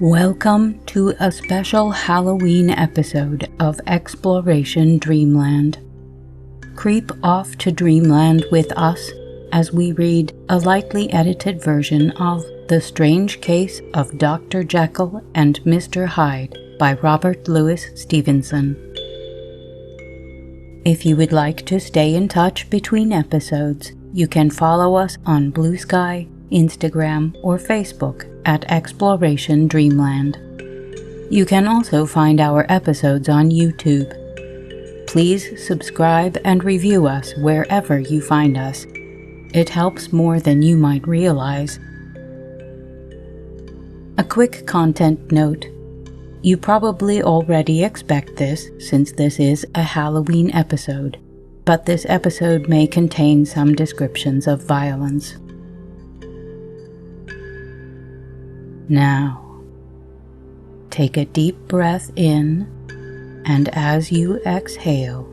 Welcome to a special Halloween episode of Exploration Dreamland. Creep off to Dreamland with us as we read a lightly edited version of The Strange Case of Dr. Jekyll and Mr. Hyde by Robert Louis Stevenson. If you would like to stay in touch between episodes, you can follow us on Blue Sky, Instagram, or Facebook at Exploration Dreamland. You can also find our episodes on YouTube. Please subscribe and review us wherever you find us. It helps more than you might realize. A quick content note. You probably already expect this since this is a Halloween episode, but this episode may contain some descriptions of violence. Now, take a deep breath in, and as you exhale,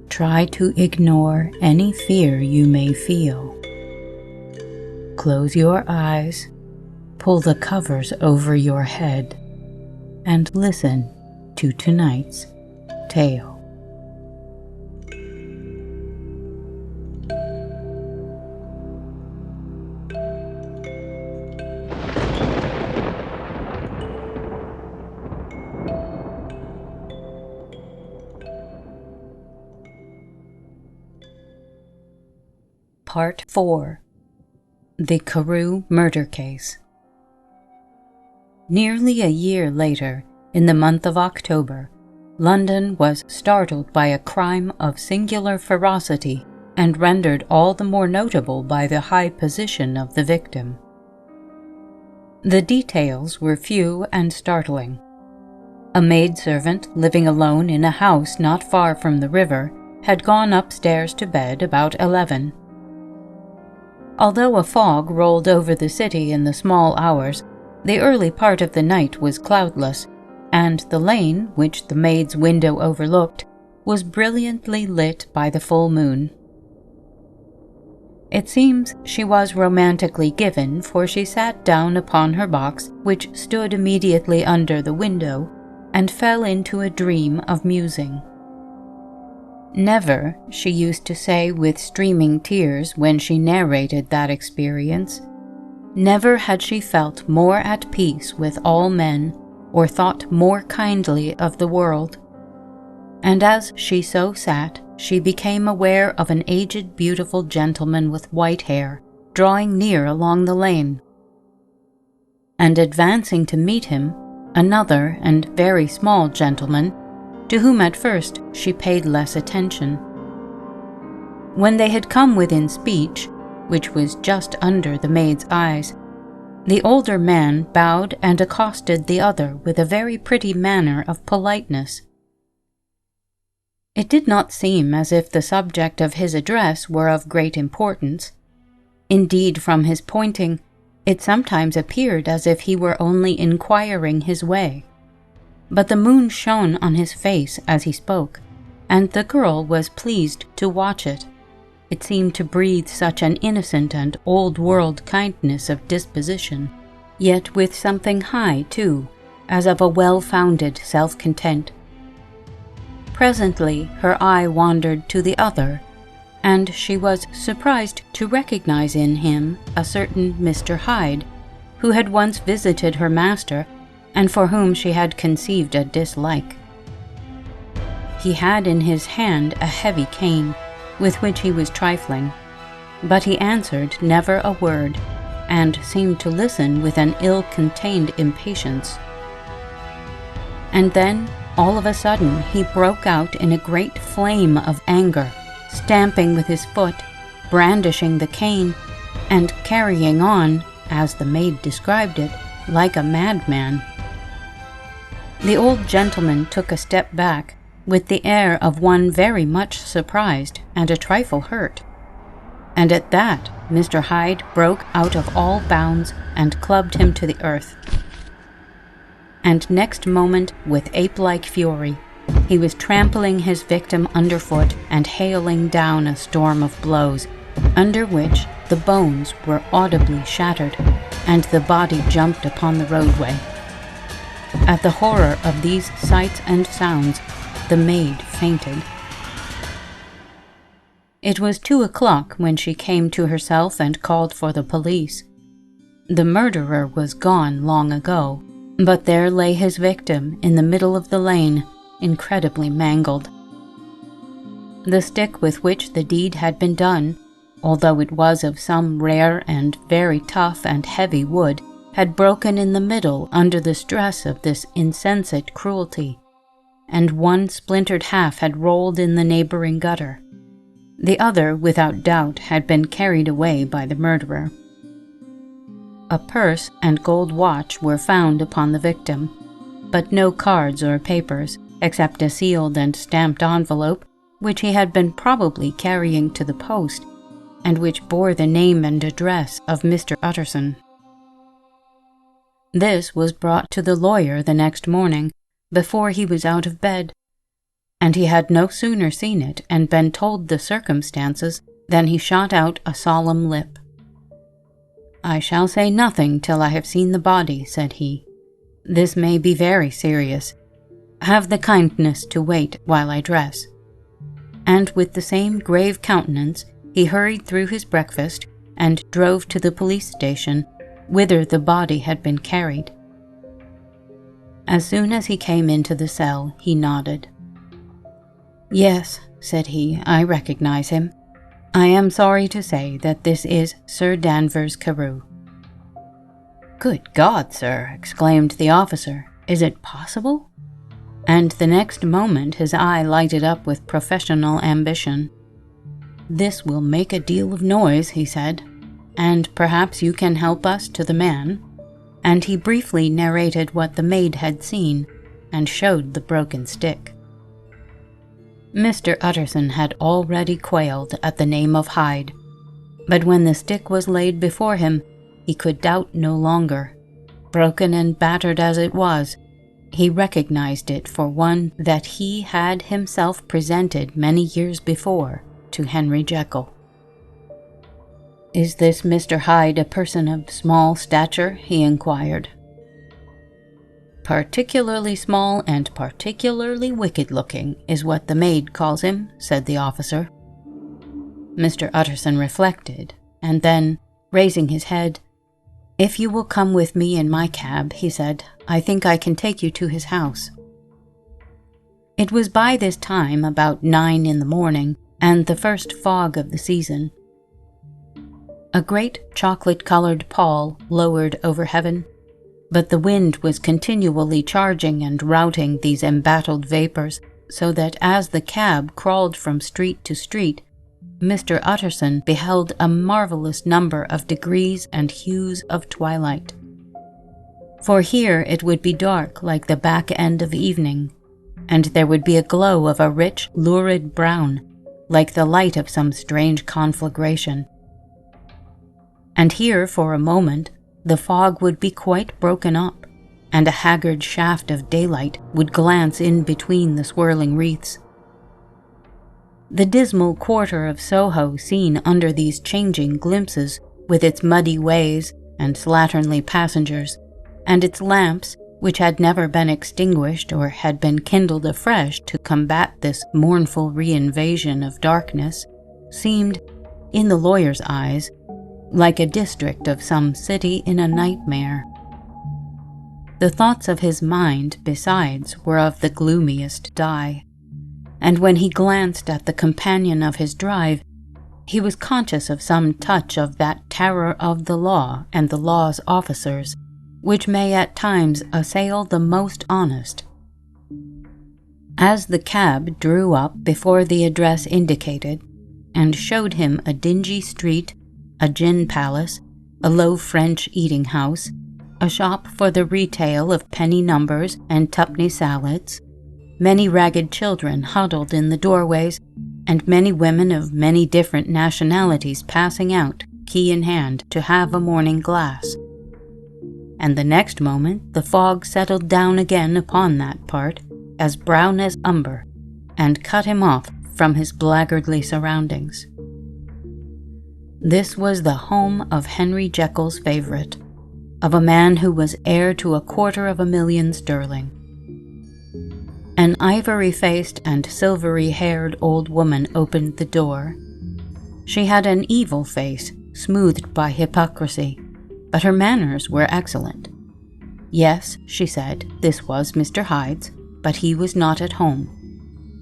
try to ignore any fear you may feel. Close your eyes, pull the covers over your head, and listen to tonight's tale. Part 4. The Carew Murder Case. Nearly a year later, in the month of October, London was startled by a crime of singular ferocity and rendered all the more notable by the high position of the victim. The details were few and startling. A maidservant living alone in a house not far from the river had gone upstairs to bed about 11. Although a fog rolled over the city in the small hours, the early part of the night was cloudless, and the lane, which the maid's window overlooked, was brilliantly lit by the full moon. It seems she was romantically given, for she sat down upon her box, which stood immediately under the window, and fell into a dream of musing. Never, she used to say with streaming tears when she narrated that experience, never had she felt more at peace with all men, or thought more kindly of the world. And as she so sat, she became aware of an aged, beautiful gentleman with white hair, drawing near along the lane. And advancing to meet him, another and very small gentleman, to whom at first she paid less attention. When they had come within speech, which was just under the maid's eyes, the older man bowed and accosted the other with a very pretty manner of politeness. It did not seem as if the subject of his address were of great importance. Indeed, from his pointing, it sometimes appeared as if he were only inquiring his way. But the moon shone on his face as he spoke, and the girl was pleased to watch it. It seemed to breathe such an innocent and old-world kindness of disposition, yet with something high, too, as of a well-founded self-content. Presently her eye wandered to the other, and she was surprised to recognize in him a certain Mr. Hyde, who had once visited her master, and for whom she had conceived a dislike. He had in his hand a heavy cane, with which he was trifling, but he answered never a word, and seemed to listen with an ill-contained impatience. And then, all of a sudden, he broke out in a great flame of anger, stamping with his foot, brandishing the cane, and carrying on, as the maid described it, like a madman. The old gentleman took a step back, with the air of one very much surprised and a trifle hurt. And at that, Mr. Hyde broke out of all bounds and clubbed him to the earth. And next moment, with ape-like fury, he was trampling his victim underfoot and hailing down a storm of blows, under which the bones were audibly shattered, and the body jumped upon the roadway. At the horror of these sights and sounds, the maid fainted. It was 2:00 when she came to herself and called for the police. The murderer was gone long ago, but there lay his victim in the middle of the lane, incredibly mangled. The stick with which the deed had been done, although it was of some rare and very tough and heavy wood, had broken in the middle under the stress of this insensate cruelty, and one splintered half had rolled in the neighboring gutter. The other, without doubt, had been carried away by the murderer. A purse and gold watch were found upon the victim, but no cards or papers, except a sealed and stamped envelope, which he had been probably carrying to the post, and which bore the name and address of Mr. Utterson. This was brought to the lawyer the next morning, before he was out of bed, and he had no sooner seen it and been told the circumstances than he shot out a solemn lip. "I shall say nothing till I have seen the body," said he. "This may be very serious. Have the kindness to wait while I dress." And with the same grave countenance, he hurried through his breakfast and drove to the police station, whither the body had been carried. As soon as he came into the cell, he nodded. "Yes," said he, "I recognize him. I am sorry to say that this is Sir Danvers Carew." "Good God, sir," exclaimed the officer, "is it possible?" And the next moment his eye lighted up with professional ambition. "This will make a deal of noise," he said, "and perhaps you can help us to the man." And he briefly narrated what the maid had seen, and showed the broken stick. Mr. Utterson had already quailed at the name of Hyde, but when the stick was laid before him, he could doubt no longer. Broken and battered as it was, he recognized it for one that he had himself presented many years before to Henry Jekyll. "Is this Mr. Hyde a person of small stature?" he inquired. "Particularly small and particularly wicked-looking is what the maid calls him," said the officer. Mr. Utterson reflected, and then, raising his head, "If you will come with me in my cab," he said, "I think I can take you to his house." It was by this time about 9 in the morning, and the first fog of the season. A great chocolate-colored pall lowered over heaven, but the wind was continually charging and routing these embattled vapors, so that as the cab crawled from street to street, Mr. Utterson beheld a marvelous number of degrees and hues of twilight. For here it would be dark like the back end of evening, and there would be a glow of a rich, lurid brown, like the light of some strange conflagration. And here, for a moment, the fog would be quite broken up, and a haggard shaft of daylight would glance in between the swirling wreaths. The dismal quarter of Soho seen under these changing glimpses, with its muddy ways and slatternly passengers, and its lamps, which had never been extinguished or had been kindled afresh to combat this mournful reinvasion of darkness, seemed, in the lawyer's eyes, like a district of some city in a nightmare. The thoughts of his mind, besides, were of the gloomiest dye, and when he glanced at the companion of his drive, he was conscious of some touch of that terror of the law and the law's officers, which may at times assail the most honest. As the cab drew up before the address indicated, and showed him a dingy street, a gin palace, a low French eating-house, a shop for the retail of penny numbers and tuppenny salads, many ragged children huddled in the doorways, and many women of many different nationalities passing out, key in hand, to have a morning glass. And the next moment the fog settled down again upon that part, as brown as umber, and cut him off from his blackguardly surroundings. This was the home of Henry Jekyll's favourite, of a man who was heir to £250,000 sterling. An ivory-faced and silvery-haired old woman opened the door. She had an evil face, smoothed by hypocrisy, but her manners were excellent. Yes, she said, this was Mr. Hyde's, but he was not at home.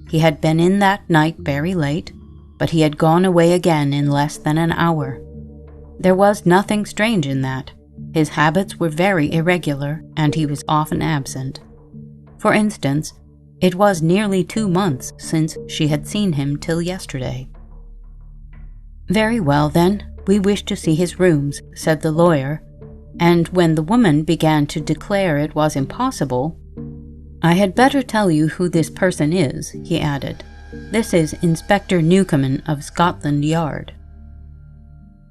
He had been in that night very late, but he had gone away again in less than an hour. There was nothing strange in that. His habits were very irregular, and he was often absent. For instance, it was nearly 2 months since she had seen him till yesterday. "Very well, then, we wish to see his rooms," said the lawyer, and when the woman began to declare it was impossible, "I had better tell you who this person is," he added. "This is Inspector Newcomen of Scotland Yard."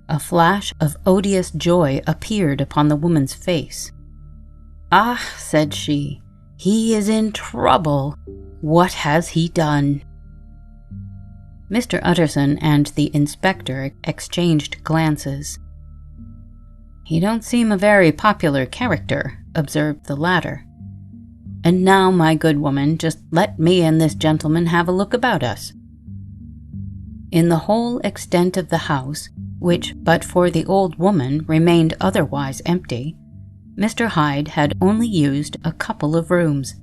A flash of odious joy appeared upon the woman's face. "Ah," said she, "he is in trouble. What has he done?" Mr. Utterson and the inspector exchanged glances. "He don't seem a very popular character," observed the latter. "And now, my good woman, just let me and this gentleman have a look about us." In the whole extent of the house, which but for the old woman remained otherwise empty, Mr. Hyde had only used a couple of rooms,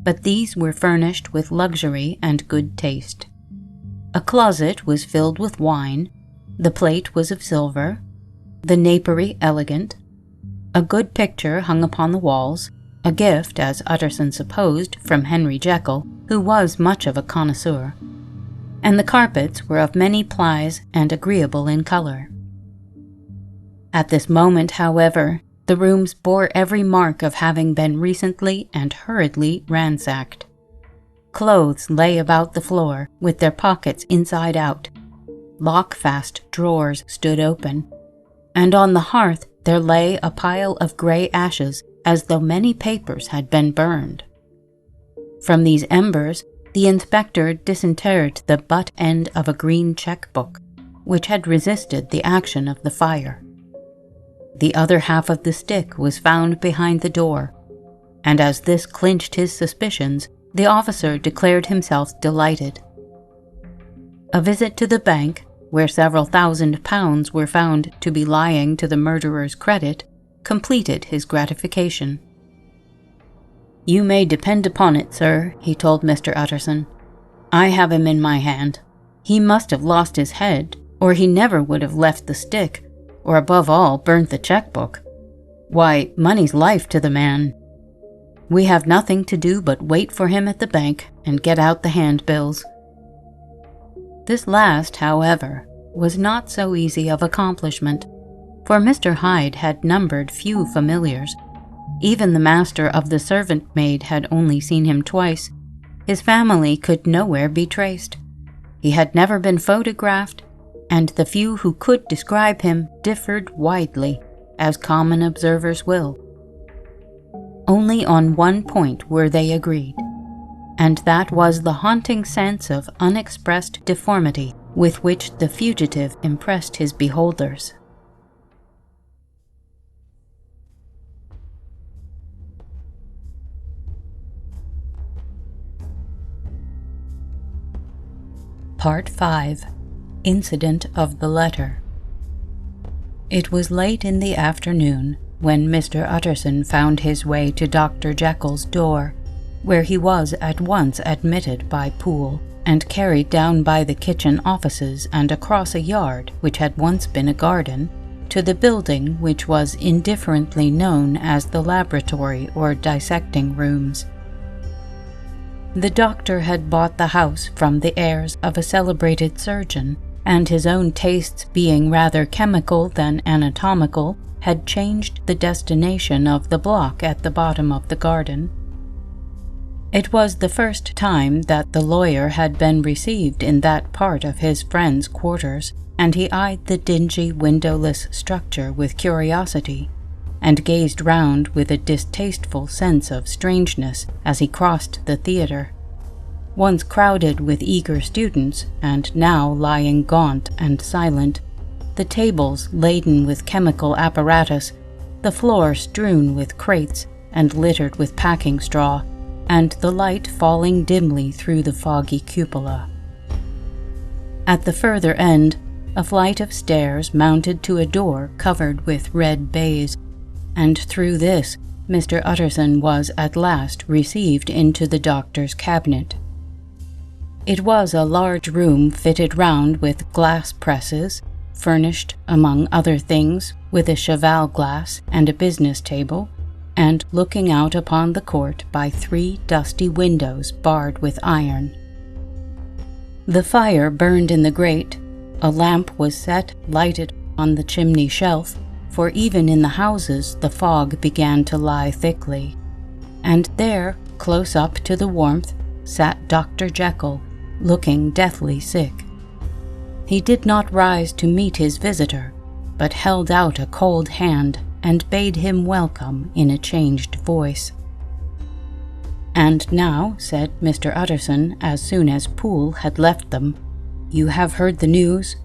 but these were furnished with luxury and good taste. A closet was filled with wine, the plate was of silver, the napery elegant, a good picture hung upon the walls, a gift, as Utterson supposed, from Henry Jekyll, who was much of a connoisseur, and the carpets were of many plies and agreeable in color. At this moment, however, the rooms bore every mark of having been recently and hurriedly ransacked. Clothes lay about the floor, with their pockets inside out. Lock-fast drawers stood open, and on the hearth there lay a pile of grey ashes, as though many papers had been burned. From these embers, the inspector disinterred the butt end of a green cheque-book, which had resisted the action of the fire. The other half of the stick was found behind the door, and as this clinched his suspicions, the officer declared himself delighted. A visit to the bank, where several £1,000s were found to be lying to the murderer's credit, completed his gratification. "You may depend upon it, sir," he told Mr. Utterson. "I have him in my hand. He must have lost his head, or he never would have left the stick, or above all burnt the cheque-book. Why, money's life to the man. We have nothing to do but wait for him at the bank and get out the handbills." This last, however, was not so easy of accomplishment, for Mr. Hyde had numbered few familiars. Even the master of the servant maid had only seen him twice. His family could nowhere be traced. He had never been photographed, and the few who could describe him differed widely, as common observers will. Only on one point were they agreed, and that was the haunting sense of unexpressed deformity with which the fugitive impressed his beholders. Part 5. Incident of the Letter. It was late in the afternoon when Mr. Utterson found his way to Dr. Jekyll's door, where he was at once admitted by Poole and carried down by the kitchen offices and across a yard which had once been a garden to the building which was indifferently known as the laboratory or dissecting rooms. The doctor had bought the house from the heirs of a celebrated surgeon, and his own tastes being rather chemical than anatomical, had changed the destination of the block at the bottom of the garden. It was the first time that the lawyer had been received in that part of his friend's quarters, and he eyed the dingy, windowless structure with curiosity, and gazed round with a distasteful sense of strangeness as he crossed the theatre, once crowded with eager students, and now lying gaunt and silent, the tables laden with chemical apparatus, the floor strewn with crates and littered with packing straw, and the light falling dimly through the foggy cupola. At the further end, a flight of stairs mounted to a door covered with red baize, and through this Mr. Utterson was at last received into the doctor's cabinet. It was a large room fitted round with glass presses, furnished, among other things, with a cheval glass and a business table, and looking out upon the court by 3 dusty windows barred with iron. The fire burned in the grate, a lamp was set lighted on the chimney shelf, for even in the houses the fog began to lie thickly, and there, close up to the warmth, sat Dr. Jekyll, looking deathly sick. He did not rise to meet his visitor, but held out a cold hand and bade him welcome in a changed voice. "And now," said Mr. Utterson, as soon as Poole had left them, "you have heard the news?"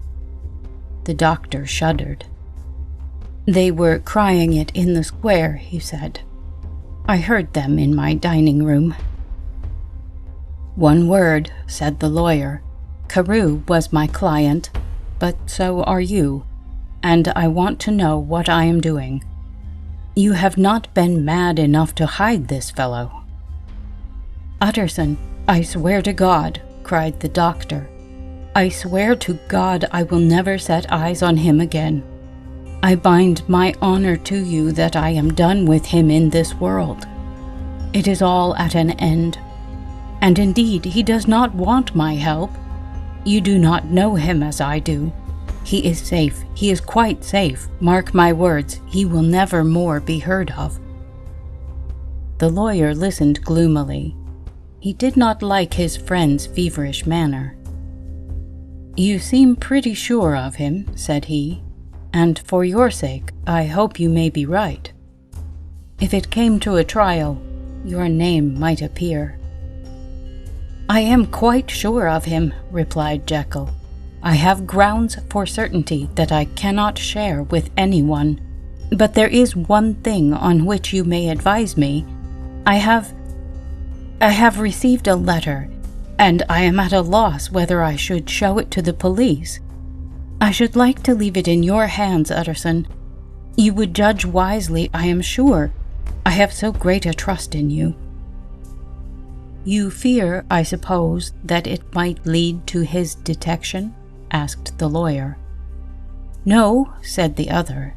The doctor shuddered. "They were crying it in the square," he said. "I heard them in my dining room." "One word," said the lawyer. "Carew was my client, but so are you, and I want to know what I am doing. You have not been mad enough to hide this fellow." "Utterson, I swear to God," cried the doctor. "I swear to God I will never set eyes on him again. I bind my honor to you that I am done with him in this world. It is all at an end. And indeed he does not want my help. You do not know him as I do. He is safe, he is quite safe. Mark my words, he will never more be heard of." The lawyer listened gloomily. He did not like his friend's feverish manner. "You seem pretty sure of him," said he, "and for your sake, I hope you may be right. If it came to a trial, your name might appear." "I am quite sure of him," replied Jekyll. "I have grounds for certainty that I cannot share with anyone. But there is one thing on which you may advise me. I have received a letter, and I am at a loss whether I should show it to the police. I should like to leave it in your hands, Utterson. You would judge wisely, I am sure. I have so great a trust in you." "You fear, I suppose, that it might lead to his detection?" asked the lawyer. "No," said the other.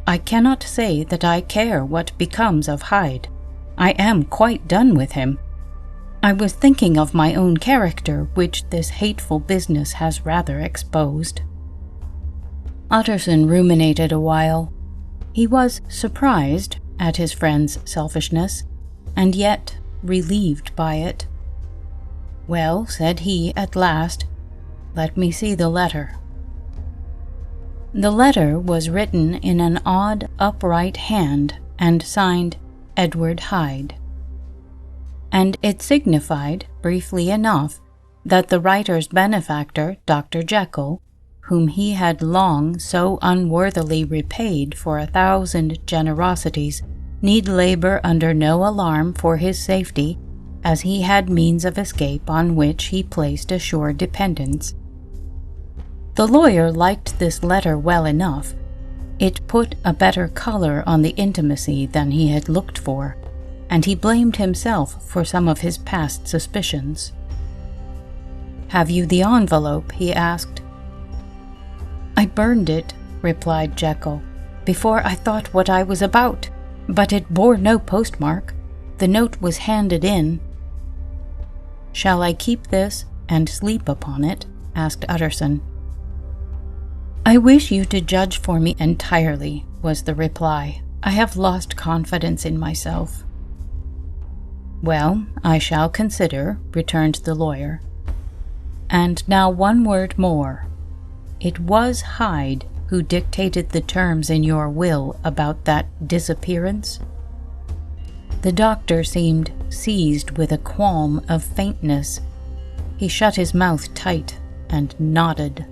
"I cannot say that I care what becomes of Hyde. I am quite done with him. I was thinking of my own character, which this hateful business has rather exposed." Utterson ruminated a while. He was surprised at his friend's selfishness, and yet relieved by it. "Well," said he at last, "let me see the letter." The letter was written in an odd, upright hand and signed Edward Hyde. And it signified, briefly enough, that the writer's benefactor, Dr. Jekyll, whom he had long so unworthily repaid for 1,000 generosities, need labor under no alarm for his safety, as he had means of escape on which he placed a sure dependence. The lawyer liked this letter well enough. It put a better color on the intimacy than he had looked for, and he blamed himself for some of his past suspicions. "Have you the envelope?" he asked. "I burned it," replied Jekyll, "before I thought what I was about, but it bore no postmark. The note was handed in." "Shall I keep this and sleep upon it?" asked Utterson. "I wish you to judge for me entirely," was the reply. "I have lost confidence in myself." "Well, I shall consider," returned the lawyer. "And now one word more. It was Hyde who dictated the terms in your will about that disappearance?" The doctor seemed seized with a qualm of faintness. He shut his mouth tight and nodded.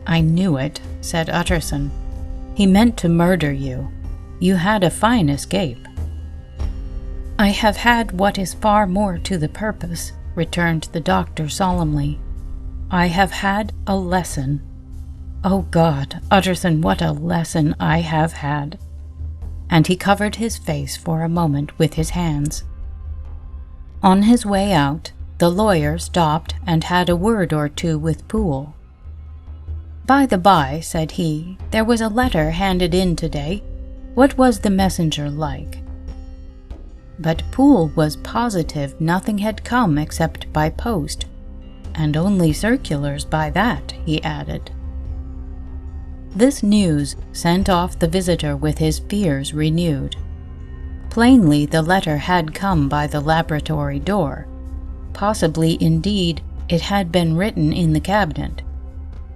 "I knew it," said Utterson. "He meant to murder you. You had a fine escape." "I have had what is far more to the purpose," returned the doctor solemnly. "I have had a lesson. Oh God, Utterson, what a lesson I have had." And he covered his face for a moment with his hands. On his way out, the lawyer stopped and had a word or two with Poole. "By the by," said he, "there was a letter handed in today. What was the messenger like?" But Poole was positive nothing had come except by post, and only circulars by that, he added. This news sent off the visitor with his fears renewed. Plainly the letter had come by the laboratory door. Possibly, indeed, it had been written in the cabinet,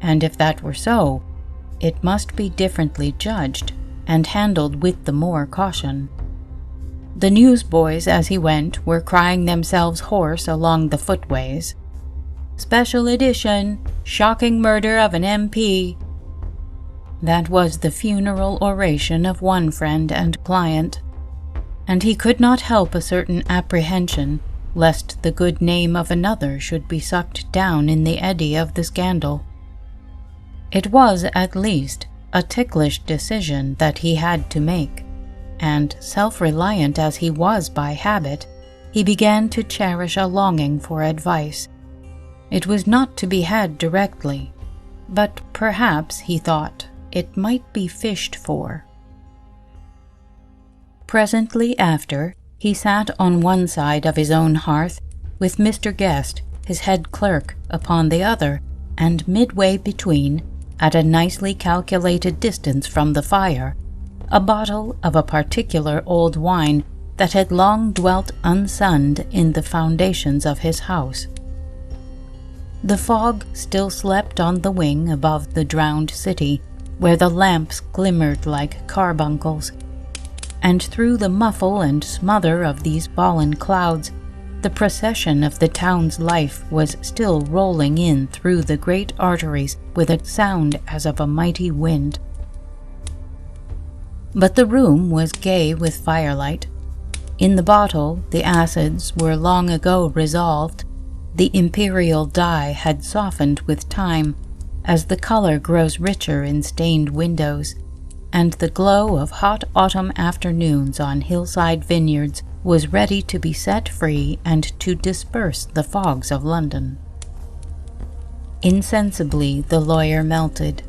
and if that were so, it must be differently judged and handled with the more caution. The newsboys, as he went, were crying themselves hoarse along the footways. "Special edition! Shocking murder of an MP!" That was the funeral oration of one friend and client, and he could not help a certain apprehension lest the good name of another should be sucked down in the eddy of the scandal. It was, at least, a ticklish decision that he had to make, and, self-reliant as he was by habit, he began to cherish a longing for advice. It was not to be had directly, but perhaps, he thought, it might be fished for. Presently after, he sat on one side of his own hearth, with Mr. Guest, his head clerk, upon the other, and midway between, at a nicely calculated distance from the fire, a bottle of a particular old wine that had long dwelt unsunned in the foundations of his house. The fog still slept on the wing above the drowned city, where the lamps glimmered like carbuncles, and through the muffle and smother of these fallen clouds, the procession of the town's life was still rolling in through the great arteries with a sound as of a mighty wind. But the room was gay with firelight. In the bottle, the acids were long ago resolved. The imperial dye had softened with time, as the color grows richer in stained windows, and the glow of hot autumn afternoons on hillside vineyards was ready to be set free and to disperse the fogs of London. Insensibly the lawyer melted.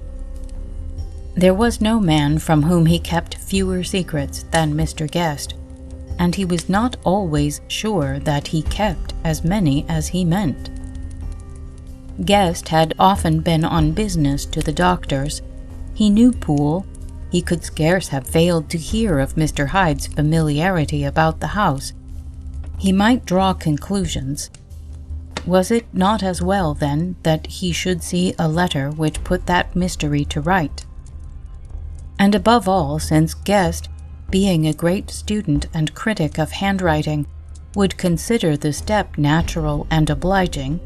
There was no man from whom he kept fewer secrets than Mr. Guest, and he was not always sure that he kept as many as he meant. Guest had often been on business to the doctor's. He knew Poole. He could scarce have failed to hear of Mr. Hyde's familiarity about the house. He might draw conclusions. Was it not as well, then, that he should see a letter which put that mystery to right? And above all, since Guest, being a great student and critic of handwriting, would consider the step natural and obliging.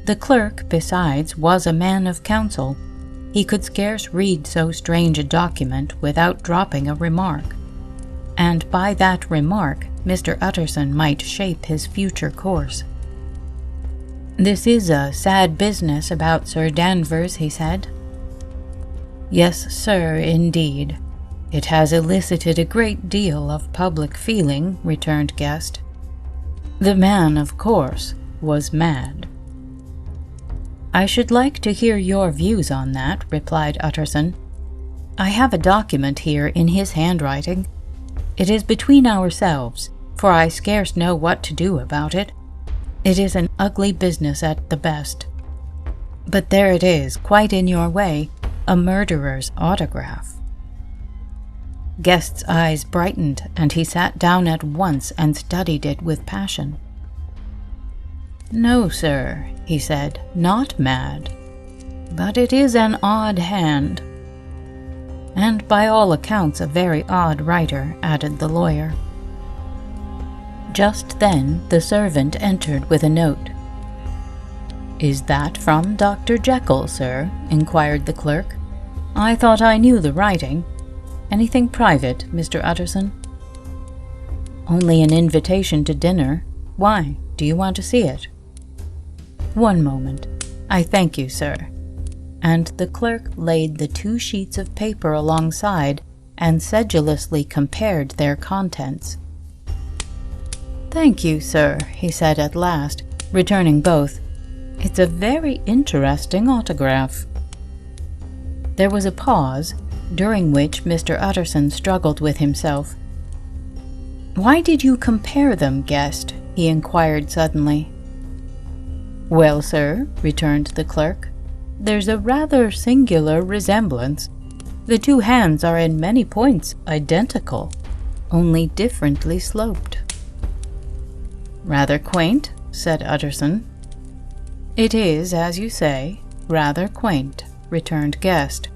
The clerk, besides, was a man of counsel. He could scarce read so strange a document without dropping a remark, and by that remark Mr. Utterson might shape his future course. "This is a sad business about Sir Danvers," he said. "Yes, sir, indeed. It has elicited a great deal of public feeling," returned Guest. "The man, of course, was mad." "I should like to hear your views on that," replied Utterson. "I have a document here in his handwriting. It is between ourselves, for I scarce know what to do about it. It is an ugly business at the best. But there it is, quite in your way, a murderer's autograph." Guest's eyes brightened, and he sat down at once and studied it with passion. "No, sir," he said, "not mad. But it is an odd hand. And by all accounts a very odd writer," added the lawyer. Just then the servant entered with a note. "Is that from Dr. Jekyll, sir?" inquired the clerk. "I thought I knew the writing." Anything private, Mr. Utterson?" "Only an invitation to dinner. Why? Do you want to see it?" "One moment. I thank you, sir." And the clerk laid the 2 sheets of paper alongside and sedulously compared their contents. "Thank you, sir," he said at last, returning both. "It's a very interesting autograph." There was a pause, during which Mr. Utterson struggled with himself. "Why did you compare them, guest?" he inquired suddenly. "Well, sir," returned the clerk, "there's a rather singular resemblance. The 2 hands are in many points identical, only differently sloped." "Rather quaint," said Utterson. "It is, as you say, rather quaint," returned Guest.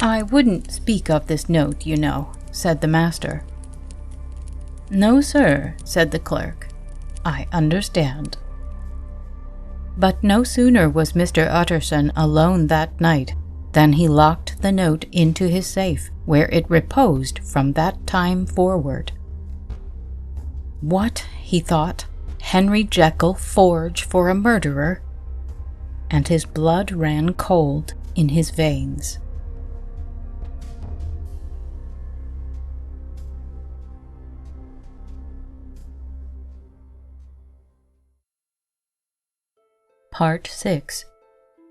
"I wouldn't speak of this note, you know," said the master. "No, sir," said the clerk. "I understand." But no sooner was Mr. Utterson alone that night than he locked the note into his safe, where it reposed from that time forward. "What," he thought, "Henry Jekyll forge for a murderer?" And his blood ran cold in his veins. Part 6.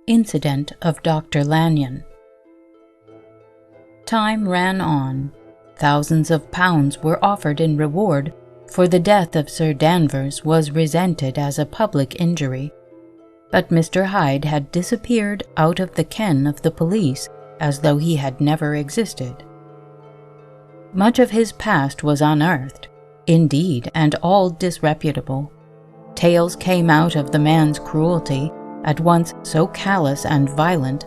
Incident of Dr. Lanyon. Time ran on. Thousands of pounds were offered in reward, for the death of Sir Danvers was resented as a public injury. But Mr. Hyde had disappeared out of the ken of the police as though he had never existed. Much of his past was unearthed, indeed, and all disreputable. Tales came out of the man's cruelty, at once so callous and violent,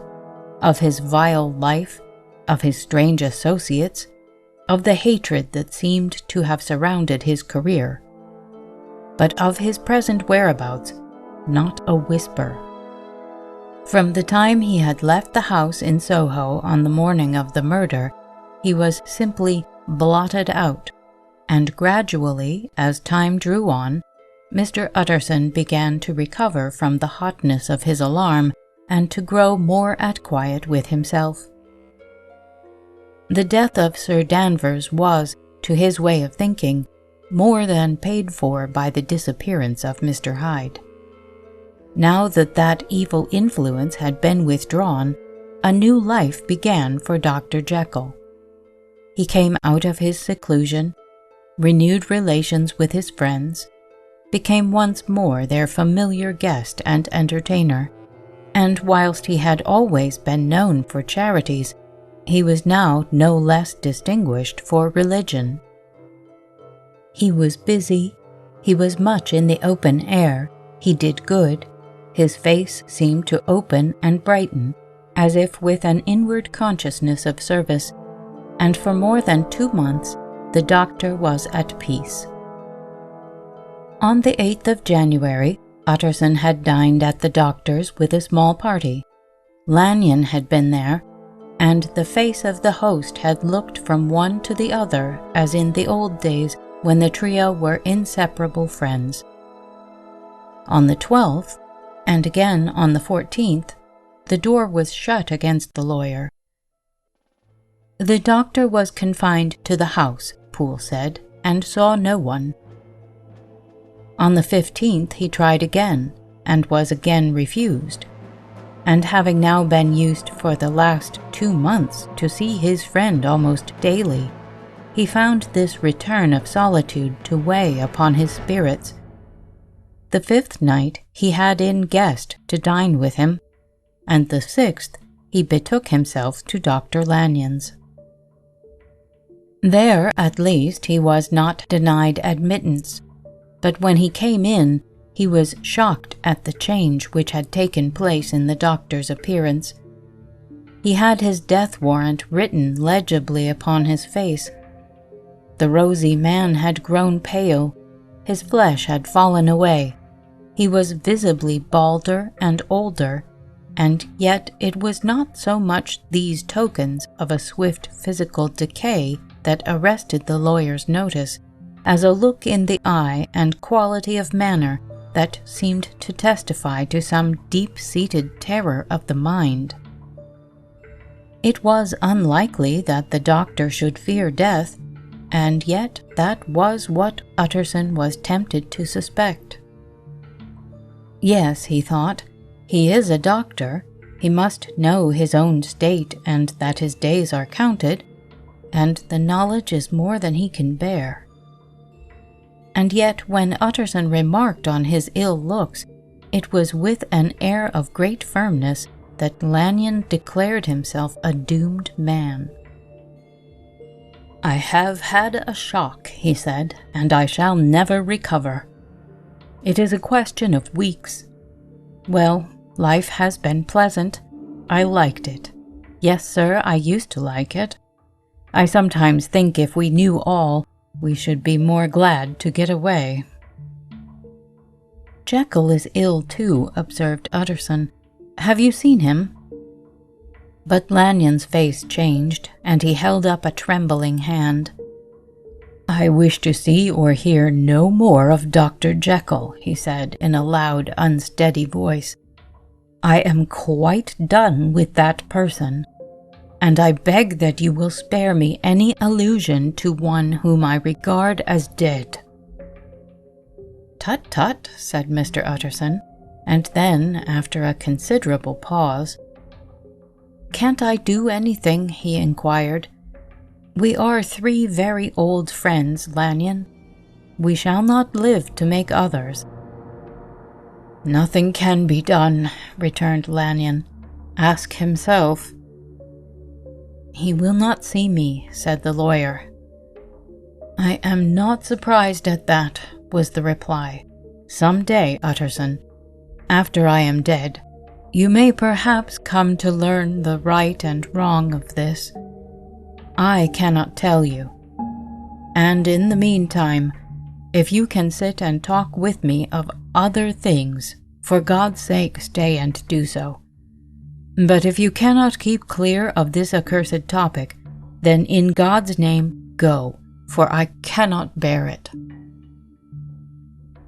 of his vile life, of his strange associates, of the hatred that seemed to have surrounded his career. But of his present whereabouts, not a whisper. From the time he had left the house in Soho on the morning of the murder, he was simply blotted out, and gradually, as time drew on, Mr. Utterson began to recover from the hotness of his alarm and to grow more at quiet with himself. The death of Sir Danvers was, to his way of thinking, more than paid for by the disappearance of Mr. Hyde. Now that that evil influence had been withdrawn, a new life began for Dr. Jekyll. He came out of his seclusion, renewed relations with his friends, became once more their familiar guest and entertainer, and whilst he had always been known for charities, he was now no less distinguished for religion. He was busy, he was much in the open air, he did good, his face seemed to open and brighten, as if with an inward consciousness of service, and for more than 2 months the doctor was at peace. On the 8th of January, Utterson had dined at the doctor's with a small party. Lanyon had been there, and the face of the host had looked from one to the other as in the old days when the trio were inseparable friends. On the 12th, and again on the 14th, the door was shut against the lawyer. The doctor was confined to the house, Poole said, and saw no one. On the 15th he tried again, and was again refused, and having now been used for the last 2 months to see his friend almost daily, he found this return of solitude to weigh upon his spirits. The 5th night he had in Guest to dine with him, and the 6th he betook himself to Dr. Lanyon's. There, at least, he was not denied admittance, but when he came in, he was shocked at the change which had taken place in the doctor's appearance. He had his death warrant written legibly upon his face. The rosy man had grown pale, his flesh had fallen away, he was visibly balder and older, and yet it was not so much these tokens of a swift physical decay that arrested the lawyer's notice as a look in the eye and quality of manner that seemed to testify to some deep-seated terror of the mind. It was unlikely that the doctor should fear death, and yet that was what Utterson was tempted to suspect. Yes, he thought, he is a doctor. He must know his own state and that his days are counted, and the knowledge is more than he can bear. And yet when Utterson remarked on his ill looks, it was with an air of great firmness that Lanyon declared himself a doomed man. "I have had a shock," he said, "and I shall never recover. It is a question of weeks. Well, life has been pleasant. I liked it. Yes, sir, I used to like it. I sometimes think if we knew all, we should be more glad to get away." "Jekyll is ill too," observed Utterson. "Have you seen him?" But Lanyon's face changed, and he held up a trembling hand. "I wish to see or hear no more of Dr. Jekyll," he said in a loud, unsteady voice. "I am quite done with that person, and I beg that you will spare me any allusion to one whom I regard as dead." "Tut, tut," said Mr. Utterson, and then, after a considerable pause, "Can't I do anything?" he inquired. "We are 3 very old friends, Lanyon. We shall not live to make others." "Nothing can be done," returned Lanyon. "Ask himself." "He will not see me," said the lawyer. "I am not surprised at that," was the reply. "Some day, Utterson, after I am dead, you may perhaps come to learn the right and wrong of this. I cannot tell you. And in the meantime, if you can sit and talk with me of other things, for God's sake stay and do so. But if you cannot keep clear of this accursed topic, then in God's name go, for I cannot bear it."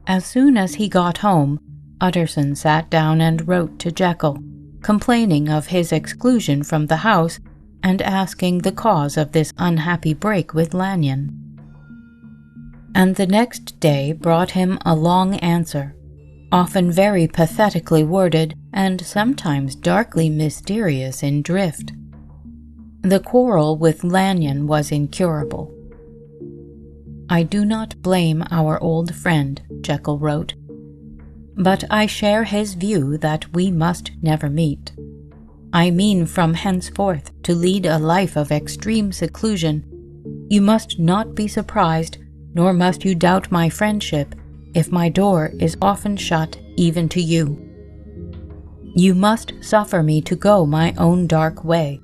As soon as he got home, Utterson sat down and wrote to Jekyll, complaining of his exclusion from the house and asking the cause of this unhappy break with Lanyon. And the next day brought him a long answer, often very pathetically worded and sometimes darkly mysterious in drift. The quarrel with Lanyon was incurable. "I do not blame our old friend," Jekyll wrote, "but I share his view that we must never meet. I mean from henceforth to lead a life of extreme seclusion. You must not be surprised, nor must you doubt my friendship, if my door is often shut even to you. You must suffer me to go my own dark way.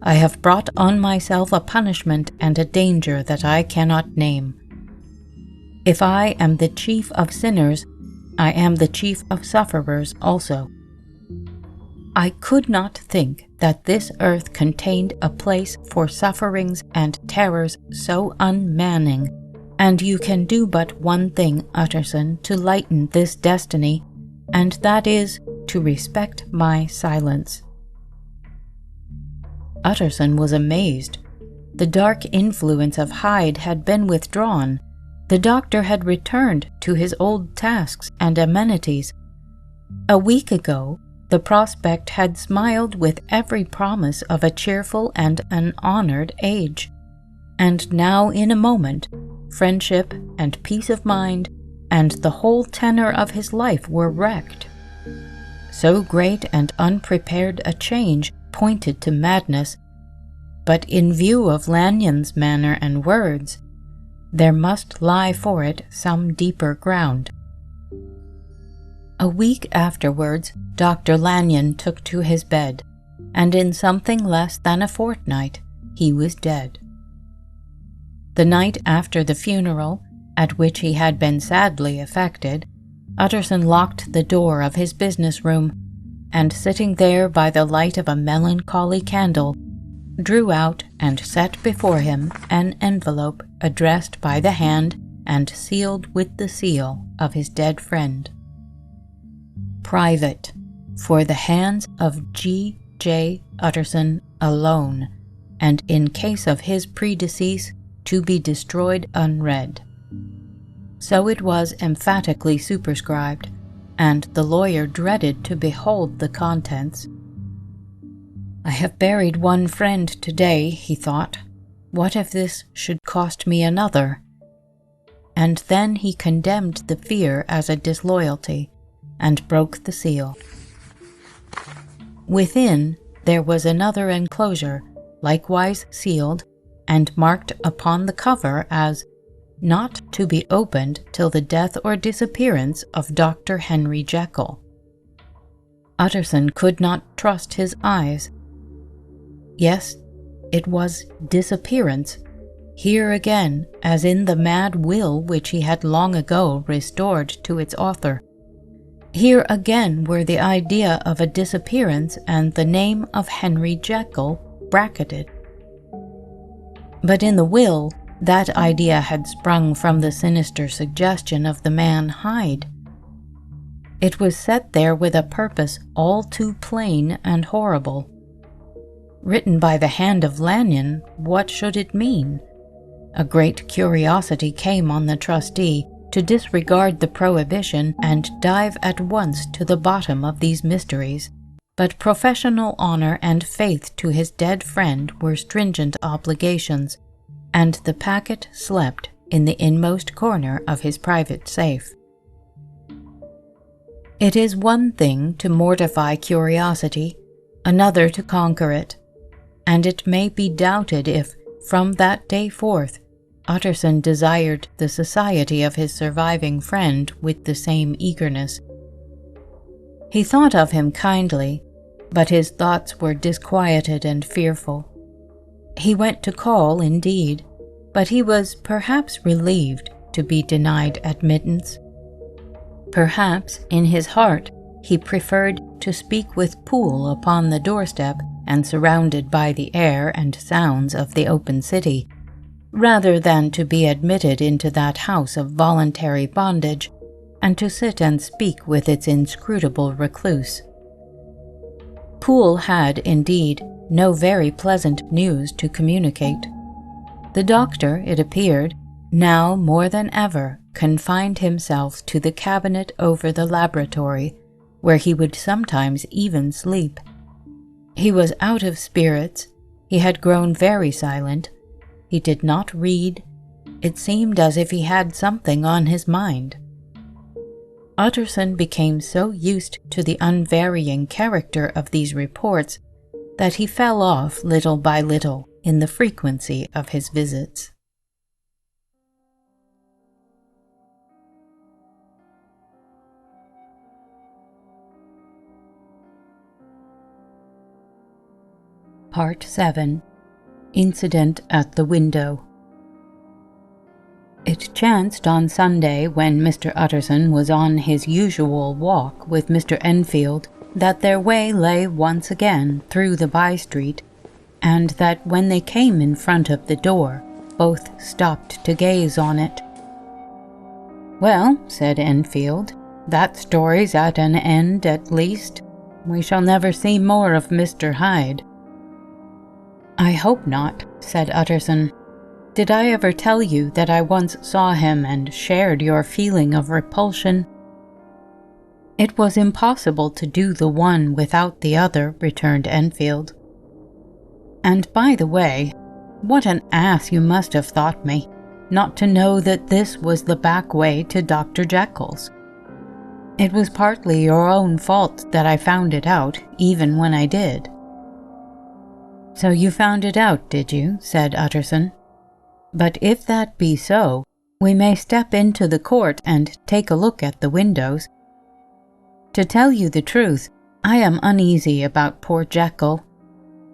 I have brought on myself a punishment and a danger that I cannot name. If I am the chief of sinners, I am the chief of sufferers also. I could not think that this earth contained a place for sufferings and terrors so unmanning, and you can do but one thing, Utterson, to lighten this destiny, and that is to respect my silence." Utterson was amazed. The dark influence of Hyde had been withdrawn. The doctor had returned to his old tasks and amenities. A week ago, the prospect had smiled with every promise of a cheerful and an honored age. And now, in a moment, friendship and peace of mind and the whole tenor of his life were wrecked. So great and unprepared a change pointed to madness, but in view of Lanyon's manner and words, there must lie for it some deeper ground. A week afterwards, Dr. Lanyon took to his bed, and in something less than a fortnight, he was dead. The night after the funeral, at which he had been sadly affected, Utterson locked the door of his business room. and sitting there by the light of a melancholy candle, drew out and set before him an envelope addressed by the hand and sealed with the seal of his dead friend. Private, for the hands of G.J. Utterson alone, and in case of his predecease, to be destroyed unread. So it was emphatically superscribed, and the lawyer dreaded to behold the contents. I have buried one friend today, he thought. What if this should cost me another? And then he condemned the fear as a disloyalty, and broke the seal. Within there was another enclosure, likewise sealed, and marked upon the cover as not to be opened till the death or disappearance of Dr. Henry Jekyll. Utterson could not trust his eyes. Yes, it was disappearance, here again, as in the mad will which he had long ago restored to its author. Here again were the idea of a disappearance and the name of Henry Jekyll bracketed. But in the will, that idea had sprung from the sinister suggestion of the man Hyde. It was set there with a purpose all too plain and horrible. Written by the hand of Lanyon, what should it mean? A great curiosity came on the trustee to disregard the prohibition and dive at once to the bottom of these mysteries, but professional honor and faith to his dead friend were stringent obligations, and the packet slept in the inmost corner of his private safe. It is one thing to mortify curiosity, another to conquer it, and it may be doubted if, from that day forth, Utterson desired the society of his surviving friend with the same eagerness. He thought of him kindly, but his thoughts were disquieted and fearful. He went to call, indeed, but he was perhaps relieved to be denied admittance. Perhaps, in his heart, he preferred to speak with Poole upon the doorstep and surrounded by the air and sounds of the open city, rather than to be admitted into that house of voluntary bondage, and to sit and speak with its inscrutable recluse. Poole had, indeed, no very pleasant news to communicate. The doctor, it appeared, now more than ever confined himself to the cabinet over the laboratory, where he would sometimes even sleep. He was out of spirits, he had grown very silent, he did not read, it seemed as if he had something on his mind. Utterson became so used to the unvarying character of these reports that he fell off little by little in the frequency of his visits. Part 7. Incident at the Window. It chanced on Sunday, when Mr. Utterson was on his usual walk with Mr. Enfield, that their way lay once again through the by-street, and that when they came in front of the door, both stopped to gaze on it. "Well," said Enfield, "that story's at an end at least. We shall never see more of Mr. Hyde." "I hope not," said Utterson. "Did I ever tell you that I once saw him and shared your feeling of repulsion?" "It was impossible to do the one without the other," returned Enfield. "And by the way, what an ass you must have thought me, not to know that this was the back way to Dr. Jekyll's. It was partly your own fault that I found it out, even when I did." "So you found it out, did you?" said Utterson. "But if that be so, we may step into the court and take a look at the windows. To tell you the truth, I am uneasy about poor Jekyll,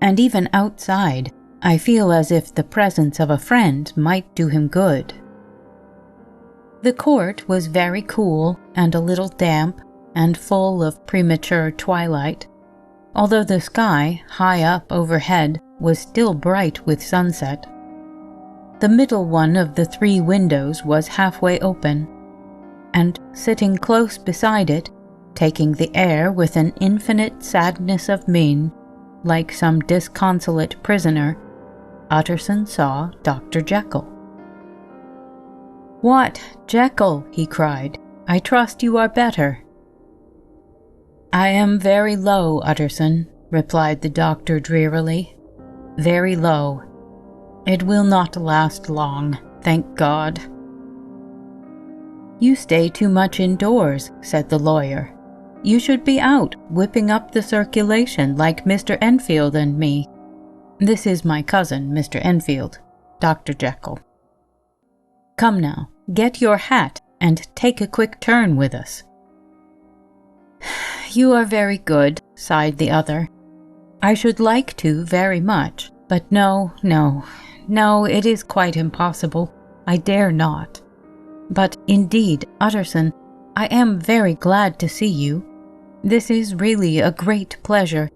and even outside, I feel as if the presence of a friend might do him good." The court was very cool and a little damp, and full of premature twilight, although the sky, high up overhead, was still bright with sunset. The middle one of the 3 windows was halfway open, and sitting close beside it, taking the air with an infinite sadness of mien, like some disconsolate prisoner, Utterson saw Dr. Jekyll. "What, Jekyll?" he cried. "I trust you are better." "I am very low, Utterson," replied the doctor drearily. "Very low. It will not last long, thank God." "You stay too much indoors," said the lawyer. "You should be out, whipping up the circulation like Mr. Enfield and me. This is my cousin, Mr. Enfield, Dr. Jekyll. Come now, get your hat and take a quick turn with us." "You are very good," sighed the other. "I should like to very much, but no, it is quite impossible. I dare not. But indeed, Utterson, I am very glad to see you. This is really a great pleasure.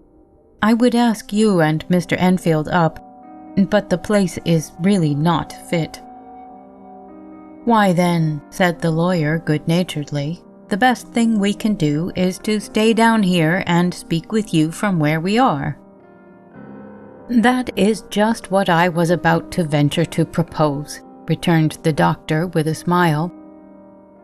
I would ask you and Mr. Enfield up, but the place is really not fit." "Why then," said the lawyer good-naturedly, "the best thing we can do is to stay down here and speak with you from where we are." "That is just what I was about to venture to propose," returned the doctor with a smile.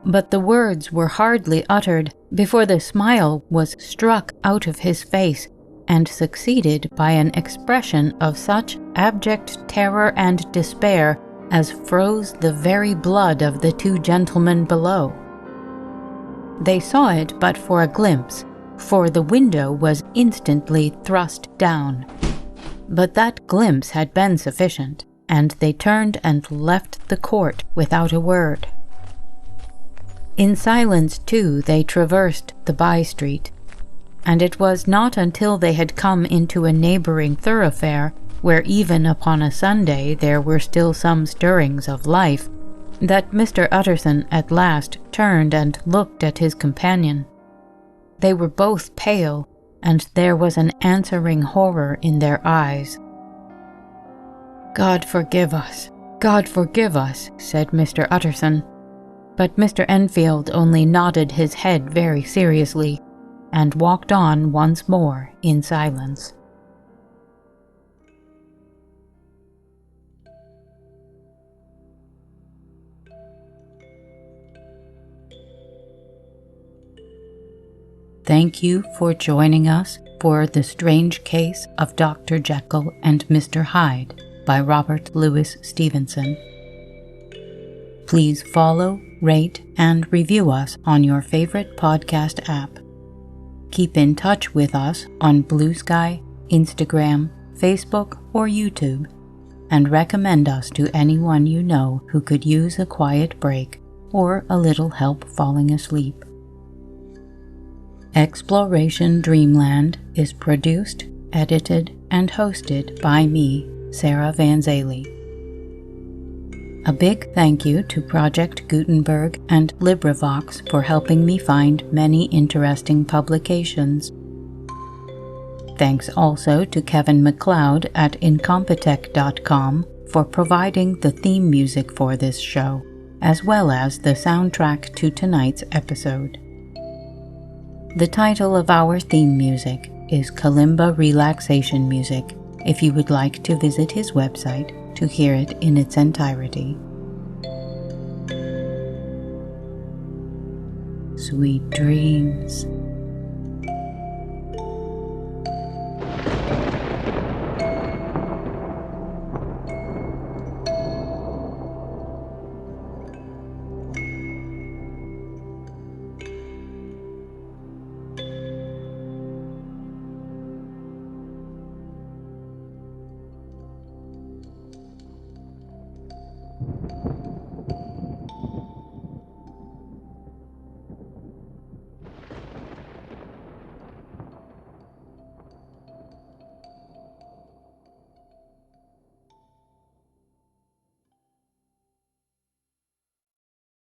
But the words were hardly uttered before the smile was struck out of his face and succeeded by an expression of such abject terror and despair as froze the very blood of the 2 gentlemen below. They saw it but for a glimpse, for the window was instantly thrust down. But that glimpse had been sufficient, and they turned and left the court without a word. In silence, too, they traversed the by-street, and it was not until they had come into a neighboring thoroughfare, where even upon a Sunday there were still some stirrings of life, that Mr. Utterson at last turned and looked at his companion. They were both pale, and there was an answering horror in their eyes. "God forgive us, God forgive us," said Mr. Utterson. But Mr. Enfield only nodded his head very seriously, and walked on once more in silence. Thank you for joining us for The Strange Case of Dr. Jekyll and Mr. Hyde by Robert Louis Stevenson. Please follow, rate, and review us on your favorite podcast app. Keep in touch with us on Blue Sky, Instagram, Facebook, or YouTube, and recommend us to anyone you know who could use a quiet break or a little help falling asleep. Exploration Dreamland is produced, edited, and hosted by me, Sarah Van Zaley. A big thank you to Project Gutenberg and LibriVox for helping me find many interesting publications. Thanks also to Kevin MacLeod at Incompetech.com for providing the theme music for this show, as well as the soundtrack to tonight's episode. The title of our theme music is Kalimba Relaxation Music, if you would like to visit his website to hear it in its entirety. Sweet dreams.